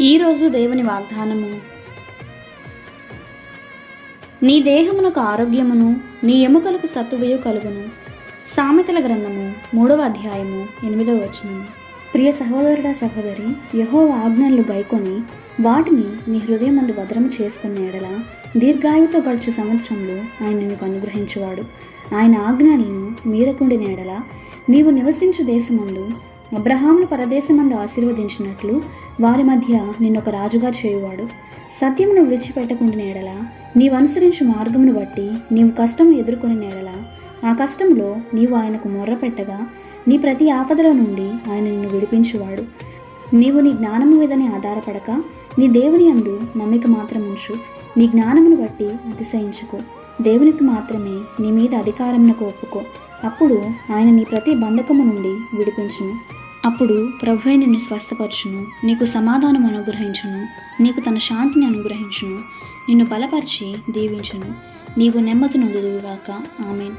ఈరోజు దేవుని వాగ్దానము. నీ దేహమునకు ఆరోగ్యమును, నీ ఎముకలకు సత్తువయు కలుగును. సామెతల గ్రంథము 3వ అధ్యాయము 8వ వచనము. ప్రియ సహోదరుడా సహోదరి, యెహోవా ఆజ్ఞలు గైకొని వాటిని నీ హృదయమందు భద్రము చేసుకున్న ఎడల దీర్ఘాయువుతో గడుచు సంవత్సరంలో ఆయన నీకు అనుగ్రహించువాడు. ఆయన ఆజ్ఞలను మీరకుండిన ఎడల నీవు నివసించు దేశమందు అబ్రహామును పరదేశమందు ఆశీర్వదించినట్లు వారి మధ్య నిన్నొక రాజుగా చేయువాడు. సత్యమును విడిచిపెట్టకుండిన ఎడల నీవు అనుసరించు మార్గమును బట్టి నీవు కష్టము ఎదుర్కొని ఎడల ఆ కష్టంలో నీవు ఆయనకు మొర్ర పెట్టగా నీ ప్రతి ఆపదలో నుండి ఆయన నిన్ను విడిపించువాడు. నీవు నీ జ్ఞానము మీదనే ఆధారపడక నీ దేవుని యందు నమ్మిక మాత్రం ఉంచు. నీ జ్ఞానమును బట్టి అతిశయించుకో. దేవునికి మాత్రమే నీ మీద అధికారమునకు ఒప్పుకో. అప్పుడు ఆయన నీ ప్రతి బంధకము నుండి విడిపించును. అప్పుడు ప్రభువే నిన్ను స్వస్థపరచును, నీకు సమాధానం అనుగ్రహించును, నీకు తన శాంతిని అనుగ్రహించును, నిన్ను బలపరిచి దీవించును. నీవు నెమ్మది నొందుదువుగాక. ఆమేన్.